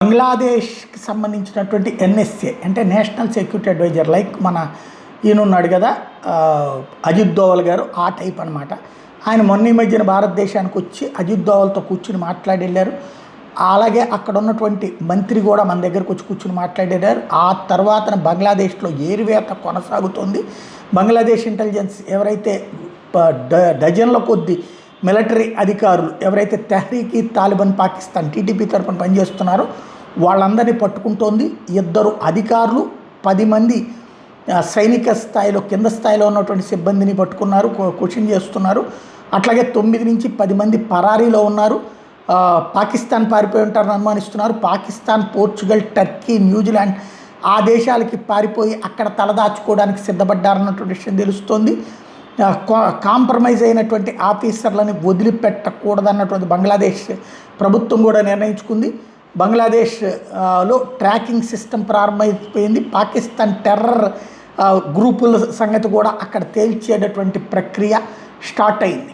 బంగ్లాదేశ్కి సంబంధించినటువంటి ఎన్ఎస్ఏ అంటే national security advisor like మన ఈయనున్నాడు కదా అజిత్ దోవల్ గారు ఆ టైప్ అనమాట. ఆయన మొన్న ఈ మధ్యన భారతదేశానికి వచ్చి అజిత్ దోవల్తో కూర్చుని మాట్లాడి వెళ్ళారు. అలాగే అక్కడ ఉన్నటువంటి మంత్రి కూడా మన దగ్గరకు వచ్చి కూర్చుని మాట్లాడారు. ఆ తర్వాత బంగ్లాదేశ్లో ఏరివేత కొనసాగుతోంది. బంగ్లాదేశ్ ఇంటెలిజెన్స్ ఎవరైతే డజన్ల కొద్ది మిలిటరీ అధికారులు ఎవరైతే తెహ్రీక్ తాలిబాన్ పాకిస్తాన్ టీటీపీ తరఫున పనిచేస్తున్నారో వాళ్ళందరినీ పట్టుకుంటోంది. 2 అధికారులు 10 మంది సైనిక స్థాయిలో కింద స్థాయిలో ఉన్నటువంటి సిబ్బందిని పట్టుకున్నారు, క్వశ్చన్ చేస్తున్నారు. అట్లాగే 9 నుంచి 10 మంది పరారీలో ఉన్నారు. పాకిస్తాన్ పారిపోయి ఉంటారని అనుమానిస్తున్నారు. పాకిస్తాన్, పోర్చుగల్, టర్కీ, న్యూజిలాండ్ ఆ దేశాలకి పారిపోయి అక్కడ తలదాచుకోవడానికి సిద్ధపడ్డారన్నటువంటి విషయం తెలుస్తోంది. కాంప్రమైజ్ అయినటువంటి ఆఫీసర్లని వదిలిపెట్టకూడదన్నటువంటి బంగ్లాదేశ్ ప్రభుత్వం కూడా నిర్ణయించుకుంది. బంగ్లాదేశ్లో ట్రాకింగ్ సిస్టమ్ ప్రారంభమైపోయింది. పాకిస్తాన్ టెర్రర్ గ్రూపుల సంగతి కూడా అక్కడ తేల్చేటటువంటి ప్రక్రియ స్టార్ట్ అయింది.